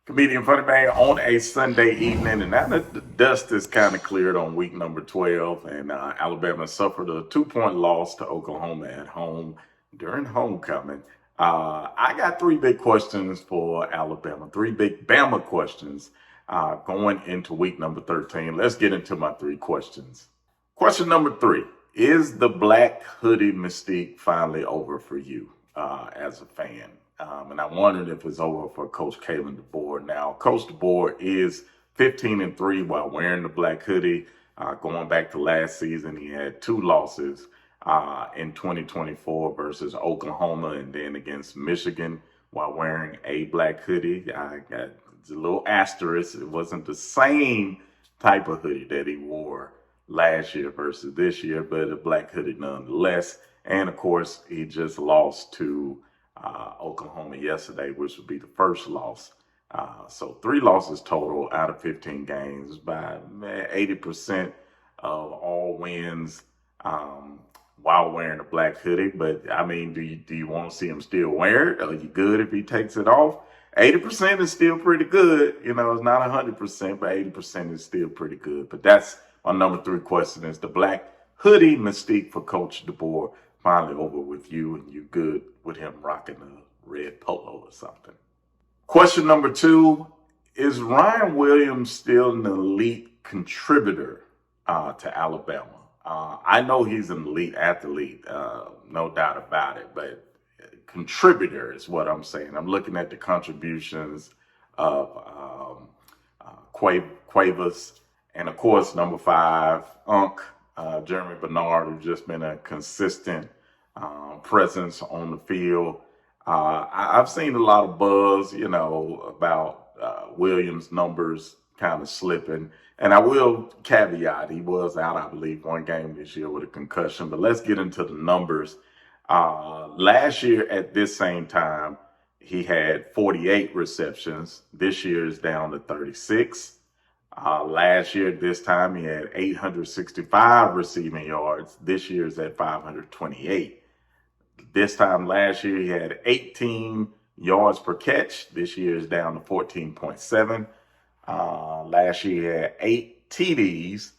Comedian Funny Man on a Sunday evening, and now that the dust is kind of cleared on week number 12, and Alabama suffered a 2-point loss to Oklahoma at home during homecoming. I got three big questions for Alabama, three big Bama questions going into week number 13. Let's get into my three questions. Question number three: is the black hoodie mystique finally over for you as a fan? And I wondered if it's over for Coach Kalen DeBoer. Now, Coach DeBoer is 15-3 while wearing the black hoodie. Going back to last season, he had two losses in 2024 versus Oklahoma and then against Michigan while wearing a black hoodie. I got a little asterisk. It wasn't the same type of hoodie that he wore last year versus this year, but a black hoodie nonetheless. And of course, he just lost to Oklahoma yesterday, which would be the first loss. So 3 losses total out of 15 games by 80% of all wins while wearing a black hoodie. But I mean, do you want to see him still wear it? Are you good if he takes it off? 80% is still pretty good. You know, it's not 100%, but 80% is still pretty good. But that's my number 3 question: is the black hoodie mystique for Coach DeBoer finally over with you, and you good with him rocking a red polo or something? Question number 2: is Ryan Williams still an elite contributor to Alabama? I know he's an elite athlete, no doubt about it, but contributor is what I'm saying. I'm looking at the contributions of Quavers, and of course, number 5, Jeremy Bernard, who's just been a consistent presence on the field. I've seen a lot of buzz, about Williams' numbers kind of slipping. And I will caveat, he was out, I believe, one game this year with a concussion. But let's get into the numbers. Last year at this same time, he had 48 receptions. This year is down to 36. Last year at this time, he had 865 receiving yards. This year is at 528. This time last year, he had 18 yards per catch. This year is down to 14.7. Last year, he had 8 TDs.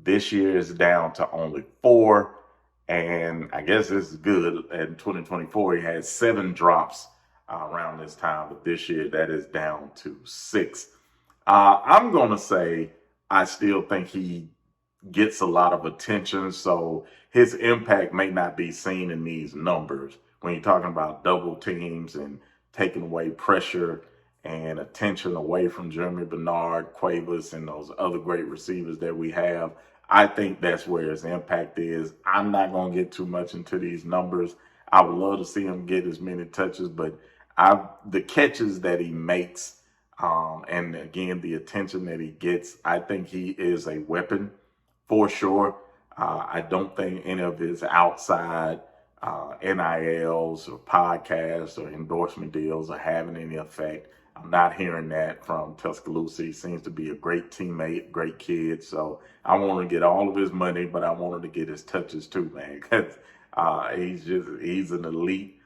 This year is down to only 4. And I guess this is good. In 2024, he had 7 drops around this time. But this year, that is down to 6. I'm going to say I still think he gets a lot of attention, so his impact may not be seen in these numbers. When you're talking about double teams and taking away pressure and attention away from Jeremy Bernard, Quavers, and those other great receivers that we have, I think that's where his impact is. I'm not going to get too much into these numbers. I would love to see him get as many touches, but the catches that he makes, and again, the attention that he gets, I think he is a weapon for sure. I don't think any of his outside NILs or podcasts or endorsement deals are having any effect. I'm not hearing that from Tuscaloosa. He seems to be a great teammate, great kid. So I want to get all of his money, but I want him to get his touches too, man. Because he's an elite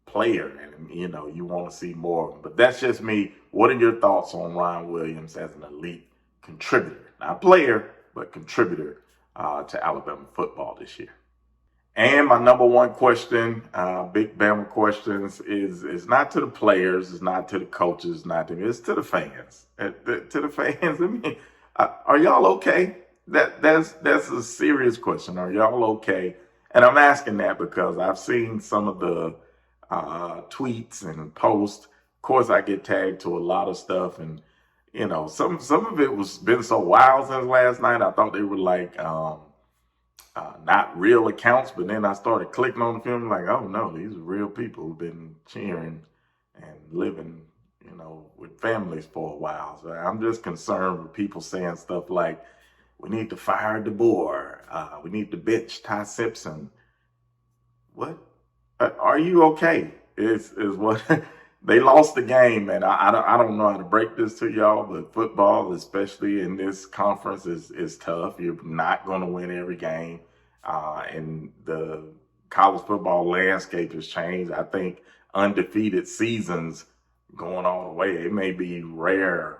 player, and you want to see more of him. But that's just me. What are your thoughts on Ryan Williams as an elite contributor? Not player, but contributor to Alabama football this year? And my number 1 question, big Bama questions, is not to the players, it's not to the coaches, it's to the fans. To the fans, I mean, are y'all okay? That's a serious question. Are y'all okay? And I'm asking that because I've seen some of the tweets and posts. Of course, I get tagged to a lot of stuff, and some of it was been so wild since last night. I thought they were like not real accounts, but then I started clicking on the film like, oh no, these are real people who've been cheering and living, with families for a while. So I'm just concerned with people saying stuff like, we need to fire DeBoer, we need to bitch Ty Simpson. What? Are you okay? Is what they lost the game, man. I don't know how to break this to y'all, but football, especially in this conference, is tough. You're not going to win every game, and the college football landscape has changed. I think undefeated seasons going all the way. It may be rarer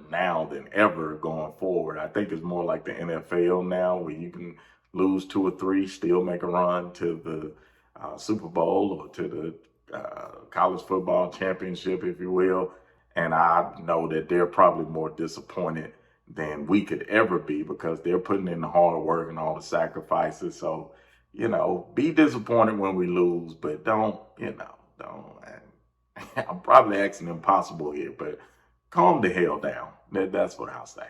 now than ever going forward. I think it's more like the NFL now, where you can lose 2 or 3, still make a run to the Super Bowl or to the college football championship, if you will. And I know that they're probably more disappointed than we could ever be, because they're putting in the hard work and all the sacrifices. So, be disappointed when we lose, but don't. I'm probably asking impossible here, but calm the hell down. That's what I'll say.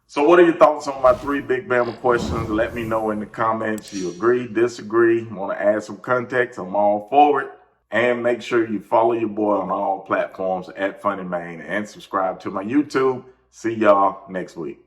So what are your thoughts on my 3 Big Bama questions? Let me know in the comments. You agree, disagree, want to add some context? I'm all for it. And make sure you follow your boy on all platforms at FunnyMaine and subscribe to my YouTube. See y'all next week.